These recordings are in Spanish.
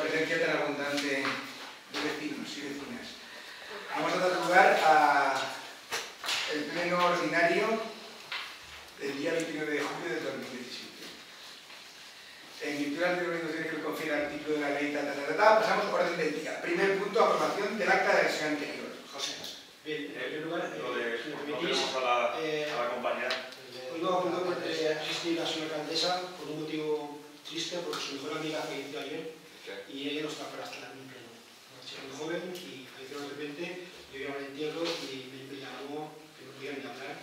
presencia tan abundante de vecinos y vecinas. Vamos a dar lugar al pleno ordinario del día 29 de julio de 2017. En virtud de las organizaciones que le confiere el artículo de la ley, pasamos a orden del día. Primer punto, aprobación del acta de la sesión anterior. José. Bien, en primer lugar, si me permitís, a la compañera. Hoy no puedo asistir a la señora alcaldesa por un motivo triste, porque su mejor amiga falleció ayer y ella no está para estar en un pleno. Era muy joven y falleció de repente, yo iba al entierro y me llamó que no podía ni hablar,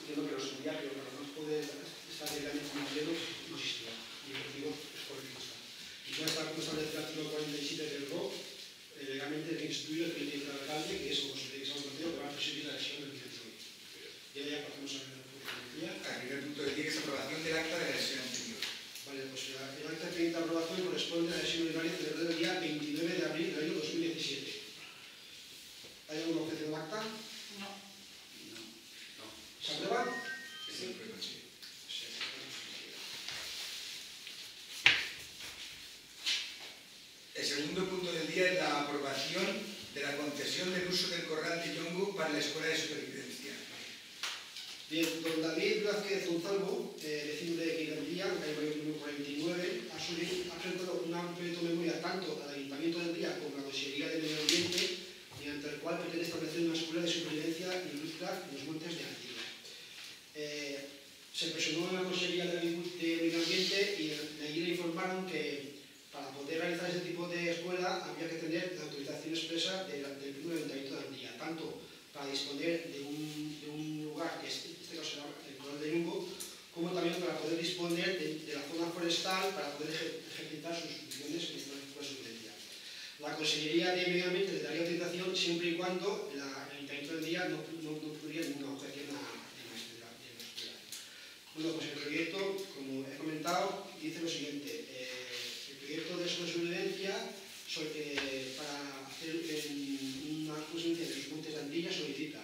diciendo que lo sentía, pero no pude estar legalmente en un pleno, no existía. Y el motivo es por el que está. Y toda esta responsabilidad del artículo 47 del ROC, legalmente tiene que instituir el que tiene el alcalde, que es como se dice que va a presidir la sesión del 18. Y ahora ya pasamos a ver el punto del día. El primer punto del día es aprobación del acta de la sesión anterior. Vale, pues el acta de pendiente de aprobación corresponde a la sesión ordinaria celebrada el día 29 de abril del año 2017. ¿Hay alguna objeción al acta? No. ¿Se aprueba? Sí. El segundo punto del día es la aprobación de la concesión del uso del corral de Yongo para la Escuela de Supervivencia. Bien, don David Vázquez Gonzalvo, vecino de Quirandilla, calle Mayor número 49, ha presentado un proyecto de memoria tanto al Ayuntamiento de Andía como a la Consejería de Medio Ambiente, mediante el cual pretende establecer una escuela de supervivencia industrial en los montes de Andía. Se presionó en la Consejería de Medio Ambiente y allí le informaron que para poder realizar ese tipo de escuela había que tener la autorización expresa del primer Ayuntamiento de Andía, tanto para disponer de un lugar, que en este caso era el corral de Yongo, como también para poder disponer de la zona forestal para poder ejercitar sus funciones en esta escuela de supervivencia. La Consejería de Medio Ambiente le daría autorización siempre y cuando el Ayuntamiento de Andía no tuviera ninguna objeción a la escuela. Bueno, pues el proyecto, como he comentado, dice lo siguiente. El proyecto de supervivencia para hacer una supervivencia de los montes de Andilla solicita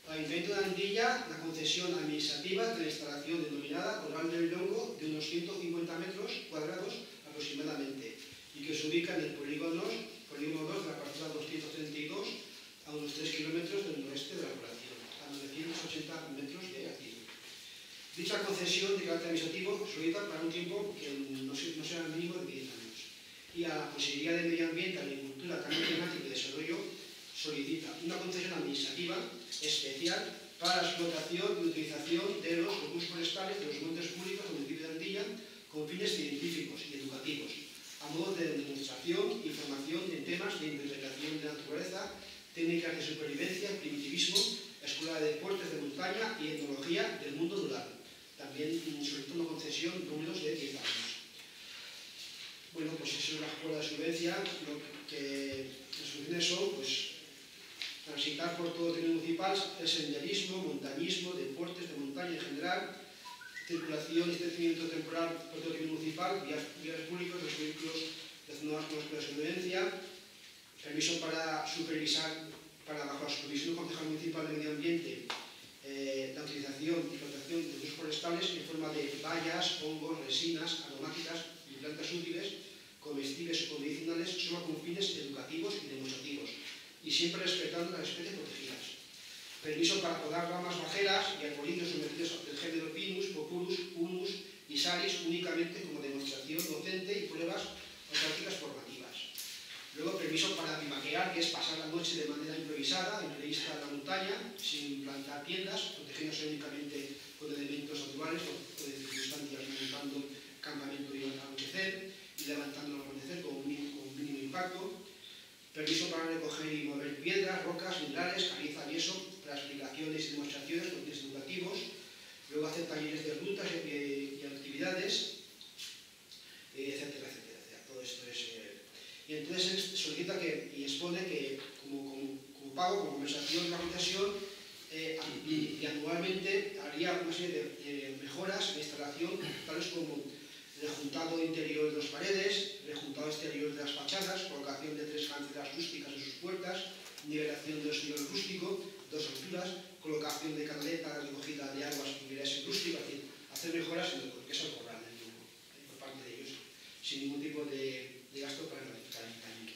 al Ayuntamiento de Andilla la concesión administrativa de la instalación denominada Corral del Yongo de unos 150 metros cuadrados aproximadamente y que se ubica en el polígono 2 de la parcela 232 a unos 3 kilómetros del noreste de la población, a 980 metros de altitud. Dicha concesión de carácter administrativo solicita para un tiempo que no será el mínimo de 10 años. Y a la Consejería de Medio Ambiente, Agricultura, Cambio Climático y Desarrollo solicita una concesión administrativa especial para la explotación y utilización de los recursos forestales de los montes públicos del municipio de Andilla con fines científicos y educativos, a modo de demostración y formación en temas de interpretación de la naturaleza, técnicas de supervivencia, primitivismo, escuela de deportes de montaña y etnología del mundo rural. También solicita una concesión números de 10 años. Bueno, pues eso es la escuela de supervivencia. Lo que las funciones son, pues, transitar por todo el territorio municipal, el senderismo, montañismo, deportes de montaña en general, circulación y establecimiento temporal por todo el territorio municipal, vías públicos, los vehículos relacionados con la escuela de supervivencia, permiso para supervisar, bajo la supervisión del Concejal Municipal de Medio Ambiente, la utilización y explotación de recursos forestales en forma de bayas, hongos, resinas, aromáticas y plantas útiles, comestibles o medicinales, solo con fines educativos y demostrativos, y siempre respetando las especies protegidas. Permiso para podar ramas bajeras y arbolitos sometidos del género Pinus, Populus, Humus y Salis únicamente como demostración docente y pruebas o prácticas formativas. Luego, permiso para bivaquear, que es pasar la noche de manera improvisada, imprevista en la montaña, sin plantar tiendas, protegiéndose únicamente con elementos naturales o de circunstancias, montando campamento y al anochecer y levantándolo al amanecer con mínimo impacto. Permiso para recoger y mover piedras, rocas, minerales, caliza, yeso, para explicaciones y demostraciones con fines educativos. Luego hacer talleres de rutas y actividades, etcétera, etcétera. Todo esto es... Y entonces solicita y expone que como pago, como compensación de la concesión, y anualmente haría una serie de mejoras de instalación, tales como rejuntado interior de las paredes, rejuntado exterior de las fachadas, colocación de 3 cancelas rústicas en sus puertas, nivelación del suelo rústico, 2 alturas, colocación de canaletas, recogida de aguas y nivelación rústica, es decir, hacer mejoras en lo que es el corral del Yongo, por parte de ellos, sin ningún tipo de de gasto para el ayuntamiento.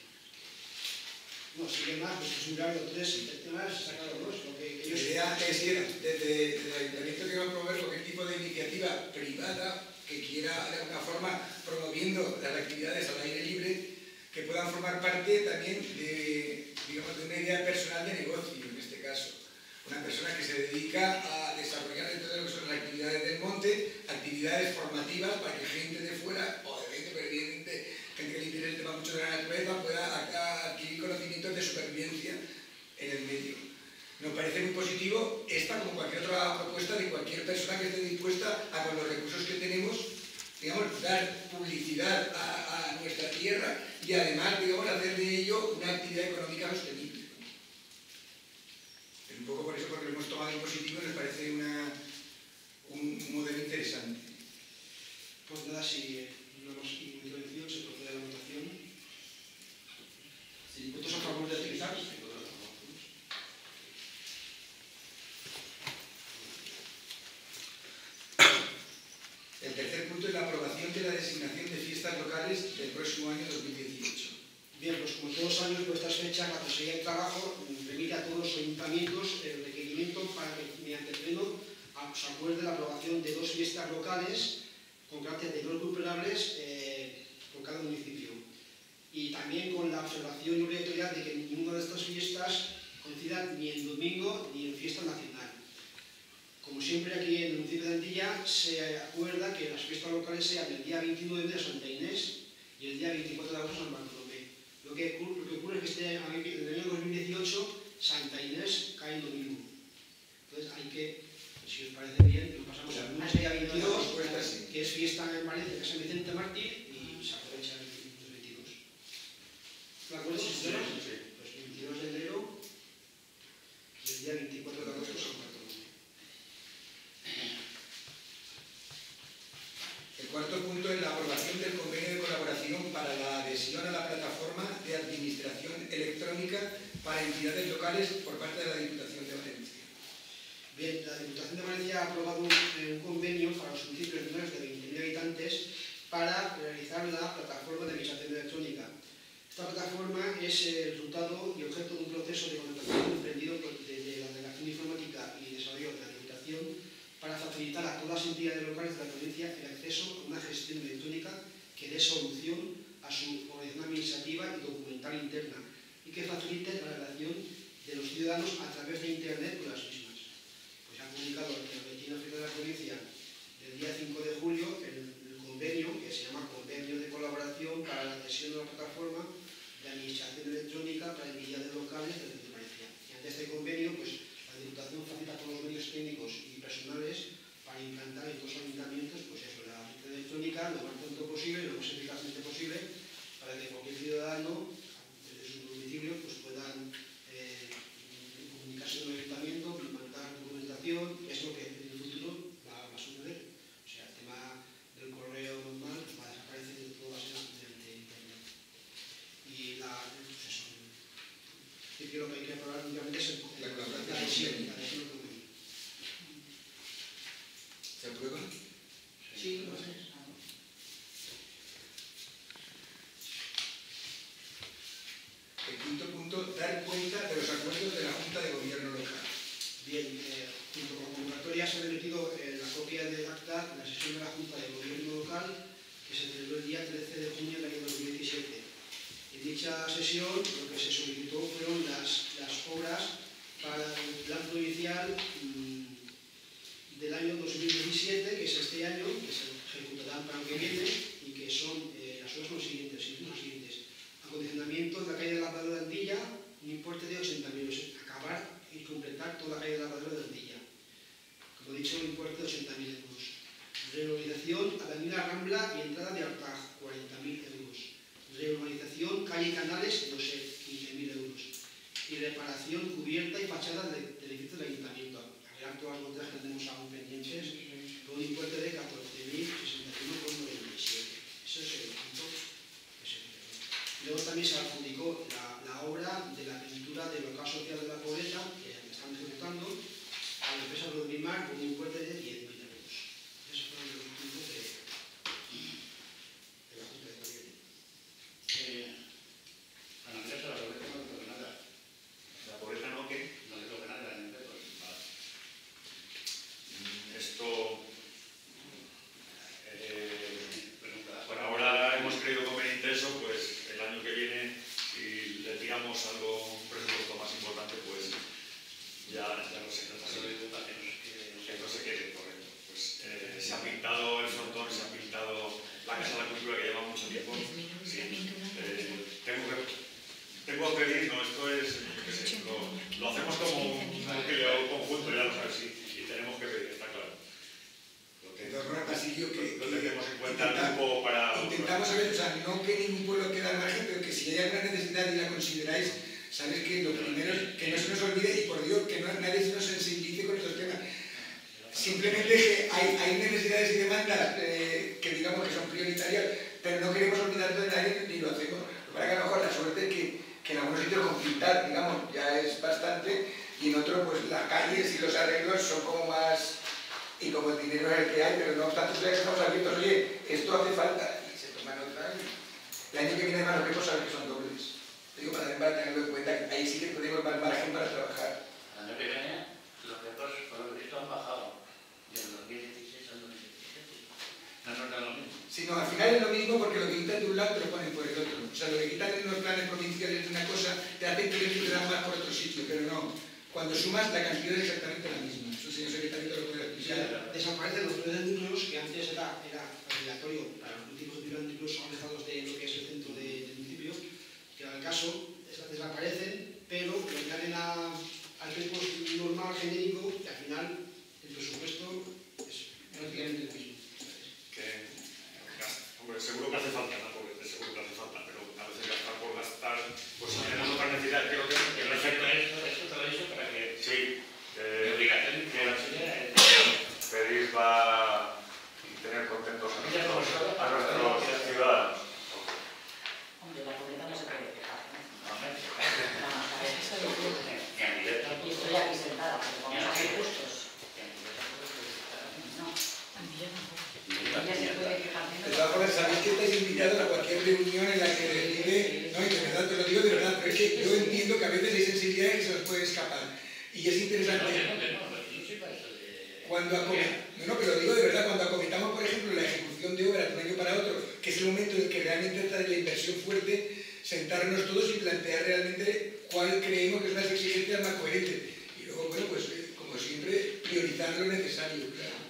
No, sigue más, pues es un grado 3, más, sacar los dos, lo que ellos... La idea es que desde el ayuntamiento queremos promover cualquier tipo de iniciativa privada que quiera de alguna forma promoviendo las actividades al aire libre que puedan formar parte también de, digamos, de una idea personal de negocio, en este caso. Una persona que se dedica a desarrollar dentro de lo que son las actividades del monte, actividades formativas para que gente de fuera, o de gente, pero evidentemente gente que le interese el tema mucho de la naturaleza, pueda adquirir conocimientos de supervivencia en el medio. Nos parece muy positivo esta como cualquier otra propuesta de cualquier persona que esté dispuesta a, con los recursos que tenemos, digamos, dar publicidad a nuestra tierra y además, digamos, hacer de ello una actividad económica sostenible. Es un poco por eso porque lo hemos tomado en positivo y nos parece un modelo interesante. Pues nada, si no hemos intervención, se procede a la votación. ¿Votos a favor de utilizar? El tercer punto es la aprobación de la designación de fiestas locales del próximo año 2018. Bien, pues como todos los años, por estas fechas, la Consejería de Trabajo remite a todos los ayuntamientos el requerimiento para que, mediante el Pleno, se acuerde la aprobación de 2 fiestas locales con carácter de no recuperables por cada municipio. Y también con la observación y obligatoriedad de que ninguna de estas fiestas coincida ni en domingo ni en fiesta nacional. Como siempre, aquí en el municipio de Antilla se acuerda que las fiestas locales sean el día 29 de Santa Inés y el día 24 de agosto San Bartolomé. Lo que ocurre es que en el año 2018 Santa Inés cae en domingo. Entonces hay que, si os parece bien, lo pasamos al lunes día 22, que es fiesta en Valencia, que es San Vicente Mártir, y se aprovecha el 22. ¿De acuerdo? Sí. Pues 22 de enero y el día 24 de agosto San Bartolomé. El cuarto punto es la aprobación del convenio de colaboración para la adhesión a la plataforma de administración electrónica para entidades locales por parte de la Diputación de Valencia. Bien, la Diputación de Valencia ha aprobado un convenio para los municipios menores de 20.000 habitantes para realizar la plataforma de administración electrónica. Esta plataforma es el resultado y objeto de un proceso de contratación emprendido desde la Delegación Informática y Desarrollo de la Diputación para facilitar a todas las entidades locales de la provincia el acceso a una gestión electrónica que dé solución a su organización administrativa y documental interna y que facilite la relación de los ciudadanos a través de Internet con las mismas. Pues ha publicado el Boletín Oficial de la Provincia del día 5 de julio el convenio, que se llama Convenio de Colaboración para la adhesión a la plataforma de administración electrónica para entidades locales de la Valencia. Y ante este convenio, pues la Diputación facilita todos los medios técnicos y personales para implantar en todos los ayuntamientos pues eso, la administración electrónica lo más pronto posible, lo más eficazmente posible, para que cualquier ciudadano desde su domicilio pues puedan comunicarse con el ayuntamiento, implantar documentación, es lo que en el futuro va a suceder. O sea, el tema del correo normal va a desaparecer de todo, va a ser mediante Internet. Y pues eso, lo que hay que aprobar únicamente es la adhesión al convenio. ¿Se aprueba? Sí, lo sé. El quinto punto, dar cuenta de los acuerdos de la Junta de Gobierno local. Bien, junto con convocatoria se ha remitido la copia del acta de la sesión de la Junta de Gobierno local que se celebró el día 13 de junio del año 2017. En dicha sesión lo que se solicitó fueron las obras para el plan provincial del año 2017, que es este año, que se ejecutarán para el que viene, y que son las obras son las siguientes. Acondicionamiento de la calle de la Lavadora de Antilla, un importe de 80.000 euros. Acabar y completar toda la calle de la Lavadora de Antilla. Como he dicho, un importe de 80.000 euros. Reurbanización, Avenida Rambla y entrada de Artaj, 40.000 euros. Reurbanización, calle y canales, 15.000 euros. Y reparación, cubierta y fachada del edificio del ayuntamiento. Arreglar todas las botellas que tenemos aún pendientes, con un importe de 14.061,97. Eso es el punto que se hizo. Luego también se adjudicó la obra de la pintura del local social de la pobreza, que están ejecutando, a la empresa Rodrimar con un importe de 10.000 euros. Esos fueron los puntos de la Junta de Gobierno. se trata que no se quede, correcto. Pues se ha pintado el frontón, se ha pintado la Casa de la Cultura que lleva mucho tiempo. Sí, tengo que pedir, no, esto es, yo qué sé, lo hacemos como un conjunto, ya lo sabes, sí, y tenemos que pedir, está claro. De todas formas, Basilio, que lo tenemos en cuenta el grupo para... Intentamos saber, o sea, no que ningún pueblo quede al margen, pero que si hay alguna necesidad y la consideráis, sabes que lo primero es que no se nos olvide y por Dios, que nadie se nos sensibilice con estos temas. Simplemente que hay necesidades y demandas que digamos que son prioritarias, pero no queremos olvidarnos de nadie ni lo hacemos. Para que a lo mejor la suerte es que en algunos sitios con pintar, digamos, ya es bastante, y en otros, pues las calles y los arreglos son como más... y como el dinero es el que hay, pero no obstante, ustedes estamos abiertos, oye, esto hace falta, y se toman otra, y el año que viene además los ricos saben que son dobles. Digo, para tenerlo en cuenta, que ahí sí que tenemos más margen para trabajar. El año que viene, los retos, por lo visto, han bajado, del 2016 al 2017. No nos da lo mismo. Sí, no, al final es lo mismo porque lo que quitan de un lado te lo ponen por el otro. O sea, lo que quitan en los planes provinciales de una cosa te hacen que te dan más por otro sitio, pero no. Cuando sumas, la cantidad es exactamente la misma. Eso, señor secretario, te lo puede explicar. Desaparecen los planes de núcleos que antes era obligatorio para los municipios que tuvieran núcleos organizados de lo que es el centro del municipio, que era el caso, desaparecen, pero lo añaden al presupuesto normal genérico y al final el presupuesto es prácticamente el mismo. Hombre, seguro que hace falta, ¿no? Porque seguro que hace falta, pero a veces gastar por gastar, pues si tenemos otra necesidad, creo que El efecto esto te lo he dicho para que... sí, obligación pedir para tener contentos a nuestros ciudadanos. Hombre, la pobreza no se puede quejar, ¿no? Vamos a ver. Vamos a ver, eso es lo que... Ni a mi letra. Y estoy aquí sentada, pero vamos a ser justos. No, ella se puede quejar De menos. todas formas, sabéis que estáis invitados a cualquier reunión en la que decide, no, y de verdad te lo digo de verdad, pero es que yo entiendo que a veces hay sensibilidades que se nos pueden escapar. Y es interesante. Cuando no, pero lo digo de verdad, cuando acometamos, por ejemplo, la ejecución de obras de un año para otro, que es el momento en el que realmente está de la inversión fuerte, sentarnos todos y plantear realmente cuál creemos que son las exigencias más coherentes. Y luego, bueno, pues como siempre, priorizar lo necesario, claro.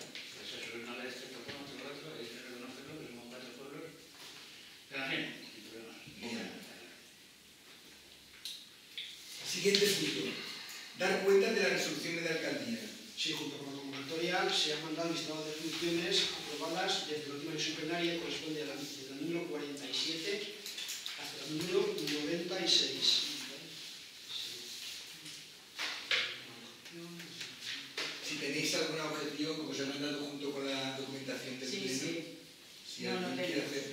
Siguiente punto. Dar cuenta de las resoluciones de alcaldía. Sí, junto con la convocatoria se han mandado listados de funciones aprobadas desde la última sesión plenaria, corresponde desde el número 47 hasta el número 96. Si tenéis alguna objeción, como se ha mandado junto con la documentación del pleno, Sí. si alguien quiere hacer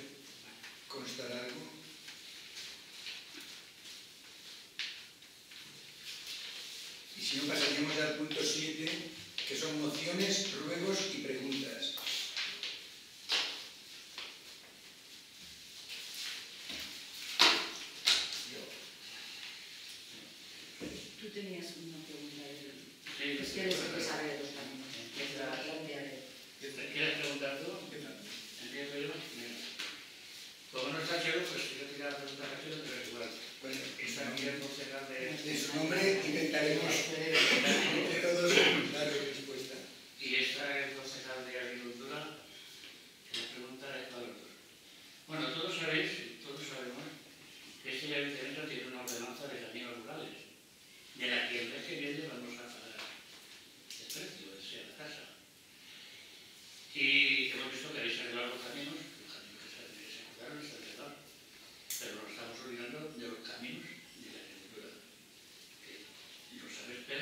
constar algo. Y si no, pasaríamos al punto 7, que son mociones, ruegos y preguntas. Tú tenías una pregunta de... Sí, Es que eres el que sabe de los caminos. ¿Quieres preguntar tú? Empiezo yo. Como no está Chelo, pues si yo te la pregunta a Chelo, pero igual. Bueno, Está aquí el concejal de su nombre intentaremos de todos dar respuesta. Y está el concejal de Agricultura, que la pregunta es para los dos. Bueno, todos sabemos que este ayuntamiento tiene una ordenanza de caminos rurales, de la que el mes que viene vamos a pagar el precio, sea la casa. Y hemos visto que habéis arreglado los caminos que se acordaron y se arreglaron, pero nos estamos olvidando de los caminos de la agricultura, que lo sabes, pero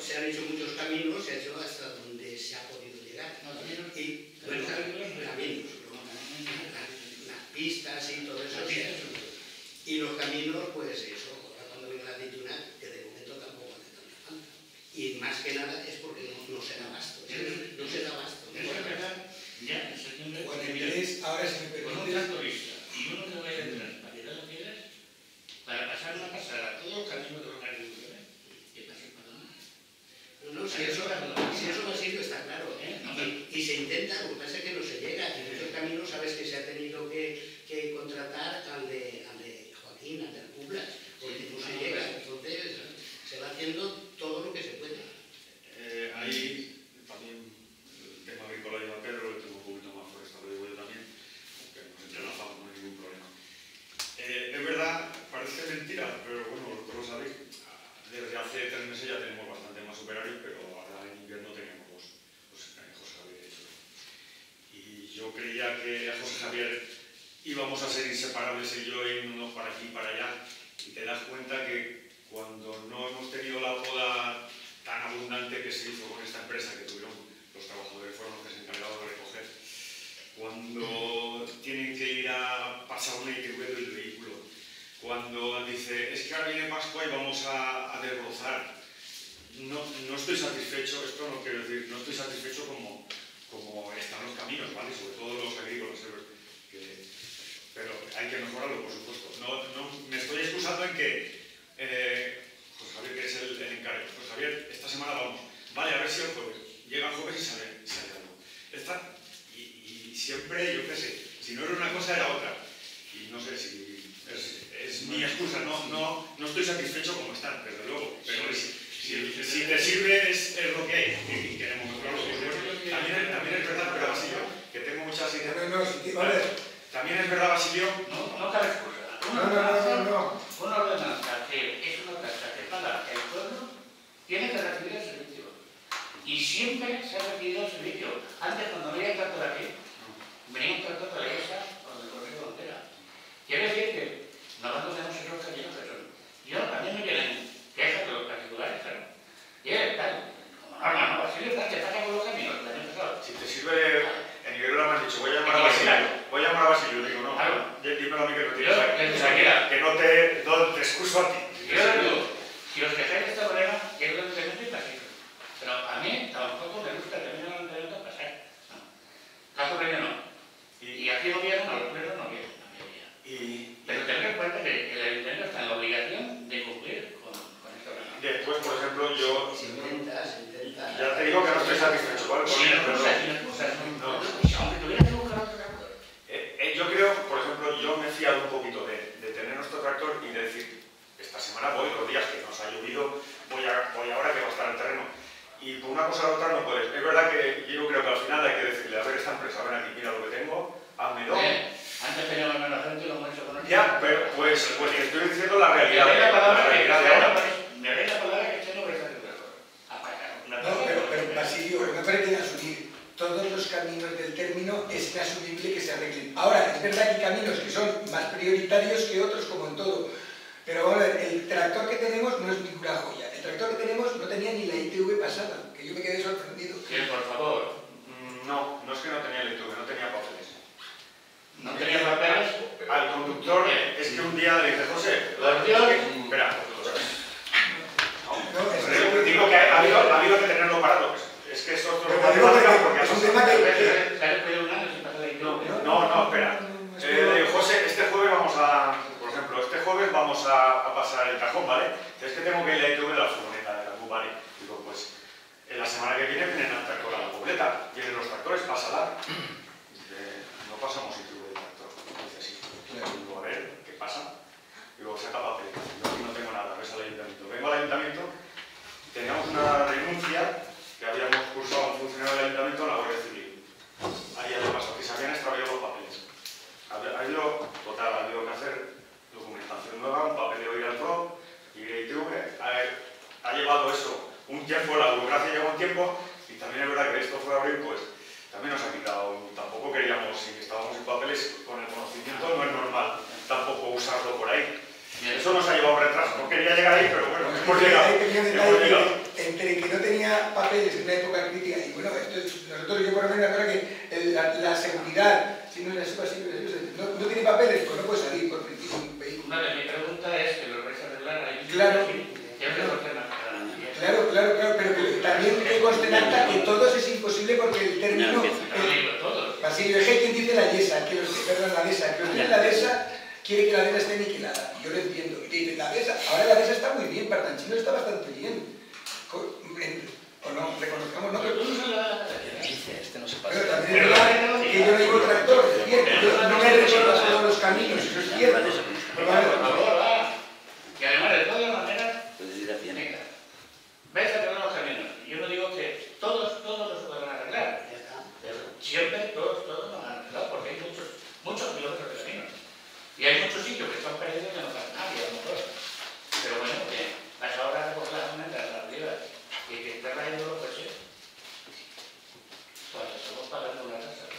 se han hecho muchos caminos, se ha hecho hasta donde se ha podido llegar. Y los caminos, las pistas y todo eso. Y los caminos, pues eso, ahora cuando venga la aceituna, que de momento tampoco hace tanta falta. Y más que nada es porque no se da abasto. No se da abasto. Ya, en septiembre. Bueno, interés, ahora si me Con un permites. tractorista y uno que vaya detrás para tirar las piedras, para pasar una pasada, todos los caminos de los agricultores, ¿qué pasa para nada? No, si eso no sirve, está claro. Y se intenta, lo que pasa es que no se llega. En esos caminos sabes que se ha tenido que contratar al de Joaquín, al de Alcublas, porque no se llega. Entonces se va haciendo todo lo que se puede. Ahí también el tema agrícola lleva Pedro, lo tengo un poquito más forestal, lo digo yo también, aunque nos entrelazamos, no hay ningún problema. Es verdad, parece mentira, pero bueno, vosotros lo sabéis, desde hace 3 meses ya tenemos bastante más superávit, pero ahora en invierno tenemos José Javier y eso. Y yo creía que a José Javier íbamos a ser inseparables él y yo, irnos para aquí y para allá, y te das cuenta que cuando no hemos tenido la poda tan abundante que se hizo con esta empresa que tuvieron los trabajadores, fueron los que se encargaron de recoger, cuando tienen que ir a pasar una ITV del vehículo, cuando dice, es que ahora viene Pascua y vamos a desbrozar, no estoy satisfecho, esto no quiero decir, no estoy satisfecho como están los caminos, ¿vale? Sobre todo los agrícolas, pero hay que mejorarlo, por supuesto. No me estoy excusando en que José Javier, que es el encargado. José Javier, esta semana vamos. Vale, a ver si el jueves. Llega el jueves y sale algo. Y siempre, yo qué sé, si no era una cosa era otra. Y no sé si es mi excusa. No estoy satisfecho como están, desde luego. Pero si te sirve es lo que hay. Y queremos mejorarlo. También es verdad, pero Basilio, que tengo muchas ideas. También es verdad, Basilio. No cabe excusa. No. Una ordenanza que es una tasa que paga el pueblo, tiene que recibir el servicio. Y siempre se ha recibido el servicio. Antes, cuando venía el tractor aquí, venía un tractor de la iglesia o del Correo de Montera. Quiere decir que no abandonemos esos caminos que son. Yo también me vienen quejas de los particulares, claro. Y es tal. No, Basilio, ¿qué pasa con los caminos? Si te sirve, en Iberola me han dicho, voy a llamar a Basilio. Digo, no, dímelo a mí que no tienes ahí. Que no te excuso a ti. Yo digo, si os quejáis de esta manera, yo creo que no soy pacífico. Pero a mí tampoco me gusta que vengan a la ayuntamiento a pasar. Caso que yo no. Y aquí no vienen, a los plenos no vienen, la mayoría. Pero tened en cuenta que el ayuntamiento está en la obligación de cumplir con esta ordenanza. Después, por ejemplo, yo... Se intenta. Ya te digo que no estoy satisfecho, ¿vale? Sin excusas. Aunque tuvieras que buscar otro tractor. Yo creo, por ejemplo, yo me he fiado un poquito de tener nuestro tractor y de decir, esta semana voy, los días que nos ha llovido, voy ahora que va a estar el terreno. Y por una cosa u otra no puedes. Es verdad que yo creo que al final hay que decirle, a ver, esta empresa, ven aquí, mira lo que tengo, házmelo. Antes teníamos menos gente y lo hemos hecho con nosotros. Ya, pero pues te estoy diciendo la realidad. Me la palabra de ahora. que este no vais a hacer No, pero Basilio, me parece que asumir todos los caminos del término es inasumible que se arreglen. Ahora, es verdad que hay caminos que son más prioritarios que otros, como en todo. Pero vamos a ver, el tractor que tenemos no es ninguna joya. El tractor que tenemos no tenía ni la ITV pasada, que yo me quedé sorprendido. Sí, por favor. No es que no tenía la ITV, no tenía papeles. No tenía papeles. Al conductor es que un día le dije, José, espera, digo que ha habido que tenerlo parado. Es que esto es un tema que... No, espera. José, este jueves vamos a pasar el cajón, ¿vale? Es que tengo que ir a ITV de la furgoneta de la CUP, ¿vale? Digo, pues, en la semana que viene vienen al tractor a la completa. Vienen los tractores, pásala. No pasamos ITV del tractor. Dice así. Digo, a ver, ¿qué pasa? Digo, saca papel. Yo aquí no tengo nada, ves al ayuntamiento. Vengo al ayuntamiento, teníamos una denuncia que habíamos cursado a un funcionario del ayuntamiento en la Guardia Civil. Ahí había pasado, que se habían extraviado los papeles. Ha habido que hacer documentación nueva, un papeleo ir al PRO, ir a ITV. Ha llevado eso un tiempo, la burocracia lleva un tiempo, y también es verdad que esto fue abril, pues también nos ha quitado. Tampoco queríamos, si estábamos sin papeles, con el conocimiento no es normal tampoco usarlo por ahí. Eso nos ha llevado un retraso. No quería llegar ahí, pero bueno, hemos llegado. En entre que no tenía papeles en una época crítica y bueno, nosotros, yo por lo menos, la verdad que la seguridad, si no es así, no tiene papeles, pues no puede salir por principio un vehículo. Vale, mi pregunta es que lo vais a arreglar ahí. Claro. Claro, pero que también que conste en acta que todos es imposible porque el término... Basilio, es quien dice la yesa, perdón, la dehesa, que los tiene la dehesa quiere que la dehesa esté aniquilada. Yo lo entiendo. Dice, la dehesa, ahora la dehesa está muy bien, Partanchino está bastante bien. O no, reconozcamos, ¿no? Pero también es verdad que yo no llevo tractor, es cierto. Yo no me recuerdo a todos los caminos, eso es cierto. Y además, de todas maneras, vais a arreglar los caminos. Yo no digo que todos los puedan arreglar. Pero siempre todos lo han arreglado porque hay muchos kilómetros de caminos. Y hay muchos sitios que están perdidos y no pasa nadie, a lo mejor. Pero bueno, que vas ahora a recoger las almendras, las olivas, y que esté rayando los coches, pues estamos pagando una tasa.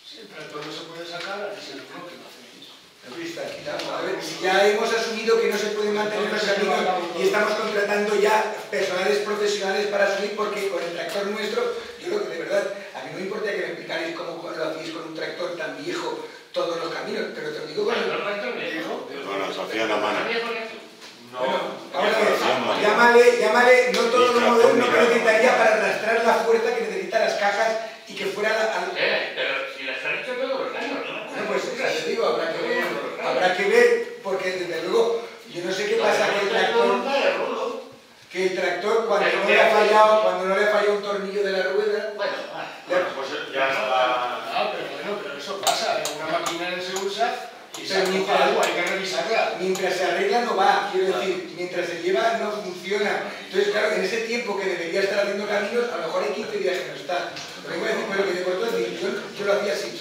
Sí, pero todo no se puede sacar y se lo bloque, no hacemos. A ver, si ya hemos asumido que no se pueden mantener los caminos y estamos contratando ya personales profesionales para subir, porque con el tractor nuestro, yo creo que de verdad, a mí no me importa que me explicarais cómo lo hacéis con un tractor tan viejo todos los caminos, pero te lo digo con el tractor viejo. Bueno, Sofía la mano. Bueno, ahora llámale, no todo lo moderno que necesitaría para arrastrar la fuerza que necesitan las cajas y que fuera pero si las han hecho todos los años, ¿no? Bueno, pues te digo, habrá que ver, porque desde luego, yo no sé qué pasa que el tractor cuando no le ha fallado un tornillo de la rueda, bueno, pues ya está. No, pero eso pasa, una máquina se usa y se mientras, algo, hay que revisarla. Mientras se arregla no va, quiero decir, mientras se lleva no funciona. Entonces, claro, en ese tiempo que debería estar haciendo caminos, a lo mejor hay 15 días que no está. Pero voy a decir, pero que de corto decir, yo lo hacía así.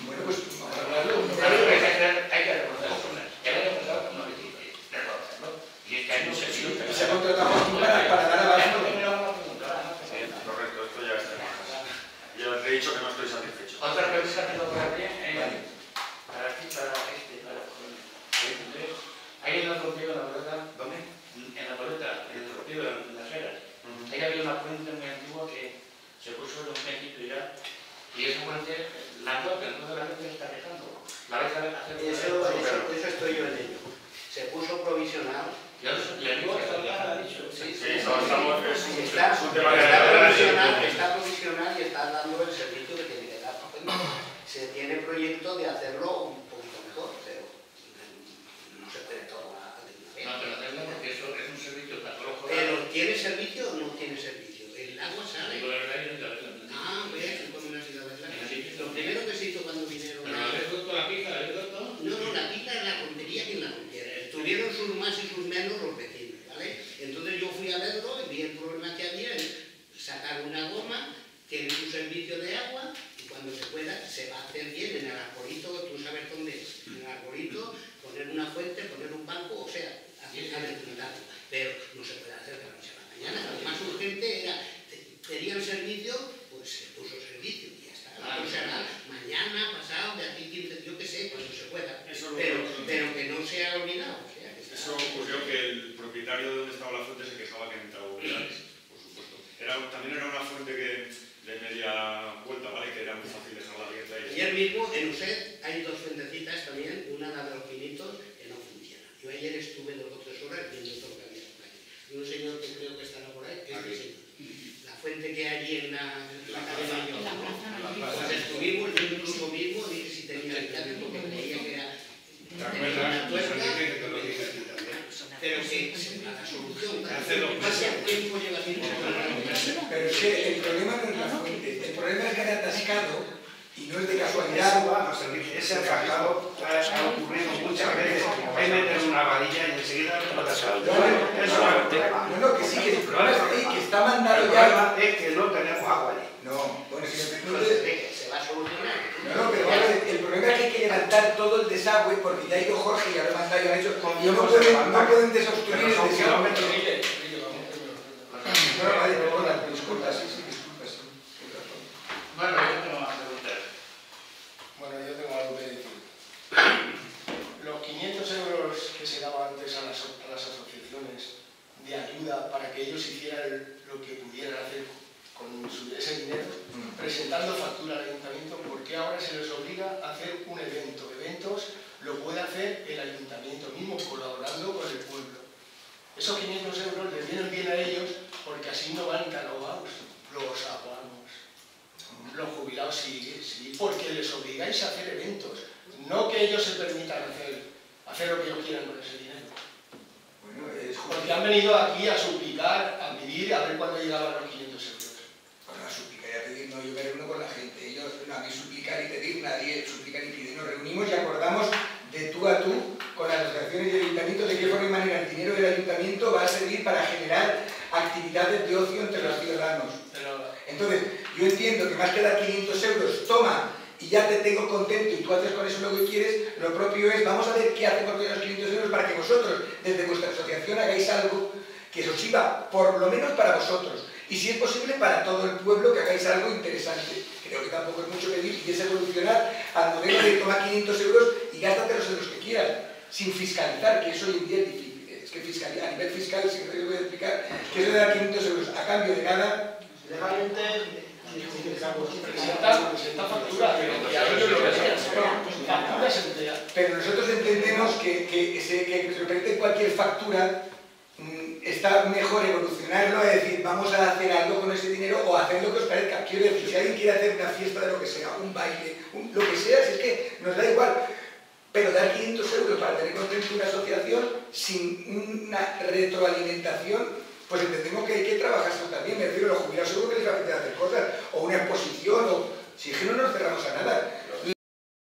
Bueno, pues vamos a hablarlo. Hay que reconocerlo. El año pasado no lo hicimos, reconocerlo. Y este año se sigue. Se ha contratado aquí para dar abasto. Correcto, esto ya está. Ya te he dicho que no estoy satisfecho. Otra pregunta que no para bien, para ¿hay una rompido en la boleta? ¿Dónde? En la boleta, en el rompido, en las eras. Ahí había una fuente muy antigua que se puso en un metito ya, y esa fuente, la agua, pero toda la gente está dejando. La vais a hacer. Eso estoy yo en ello. Se puso provisional. Yo le digo que está dicho. Sí, está provisional y está dando el servicio que tiene que dar. Se tiene proyecto de hacerlo un poquito mejor, pero no se puede todo a la vez. No, pero hacerlo porque eso es un servicio patológico. ¿Pero tiene servicio o no tiene servicio? El agua sale. Ah, ves, ¿cómo me has ido a verla? Lo primero que se hizo cuando vinieron... ¿Pero habéis roto la pija? ¿Habéis roto? No, la pija es la tontería quien la rompiera. Tuvieron sus más y sus menos los vecinos, ¿vale? Entonces yo fui a verlo y vi el problema que había en sacar una goma, tiene su servicio de agua y cuando se pueda se va a hacer bien en el arbolito, tú sabes dónde es, en el arbolito, poner una fuente, poner un banco, o sea, hacer algo. Pero no se puede hacer de la noche a la mañana. Lo más urgente era, tenían servicio, pues se puso servicio y ya está. O sea, mañana, pasado, de aquí 15, yo qué sé, cuando se pueda. Pero que no se ha olvidado. O sea, que eso ocurrió que el propietario de donde estaba la fuente se quejaba que entraba humedades, por supuesto. También era una fuente de media vuelta, ¿vale? Que era muy fácil dejarla abierta. Ayer mismo en USED hay dos fuentecitas también, una la de los pinitos que no funciona. Yo ayer estuve 2 o 3 horas viendo todo lo que había por aquí. Y un señor que creo que estará por ahí, es vecino. La fuente que hay allí en la cadena de pues estuvimos, yo incluso mismo dije si tenía el cambio porque creía que era una tuerca, pero que la solución, ¿cuánto tiempo lleva sin pero es que el problema no es la fuente, el problema es que han atascado y no es de casualidad. Ese atascado ha ocurrido muchas veces. Es meter una varilla y enseguida lo atascado. No, que sí, que el problema es que está mandado ya. El problema es que no tenemos agua allí. No, bueno, si se va a solucionar. No, pero el problema es que hay que levantar todo el desagüe porque ya ha ido Jorge y ya lo han mandado y han hecho. Y no pueden desobstruir el desagüe. No, vale, perdona, disculpa, sí. Bueno, yo tengo más preguntas. Bueno, yo tengo algo que decir. Los 500 euros que se daban antes a las asociaciones de ayuda para que ellos no que ellos se permitan hacer lo que ellos quieran con ese dinero. Bueno, es Porque han venido aquí a suplicar, a pedir, a ver cuándo llegaban los 500 euros. Bueno, a suplicar y a pedir, no, yo me reúno con la gente. Ellos, no, a mí suplicar y pedir, nadie suplica ni pide. Nos reunimos y acordamos de tú a tú con las asociaciones y el ayuntamiento de qué forma y manera el dinero del ayuntamiento va a servir para generar actividades de ocio entre los ciudadanos. Entonces, yo entiendo que más que dar 500 euros, toma y ya te tengo contento y tú haces con eso lo que quieres, lo propio es, vamos a ver qué hacemos con los 500 euros para que vosotros, desde vuestra asociación, hagáis algo que os sirva, por lo menos para vosotros, y si es posible para todo el pueblo, que hagáis algo interesante. Creo que tampoco es mucho pedir y es evolucionar al modelo de tomar 500 euros y gástatelos en los que quieras, sin fiscalizar, que eso hoy en día es difícil. Es que a nivel fiscal, si no te voy a explicar, que eso de dar 500 euros a cambio de nada. Legalmente presenta factura, pero que a ellos lo que factura se emplea. Pero nosotros entendemos que se presente cualquier factura, está mejor evolucionarlo, es decir, vamos a hacer algo con ese dinero o hacer lo que os parezca. Quiero decir, si alguien quiere hacer una fiesta de lo que sea, un baile, lo que sea, si es que nos da igual. Pero dar 500 euros para tener contento una asociación sin una retroalimentación, pues entendemos que hay que trabajar también. Me refiero a los jubilados, seguro que les va a hacer cosas, o una exposición, o si es que no nos cerramos a nada.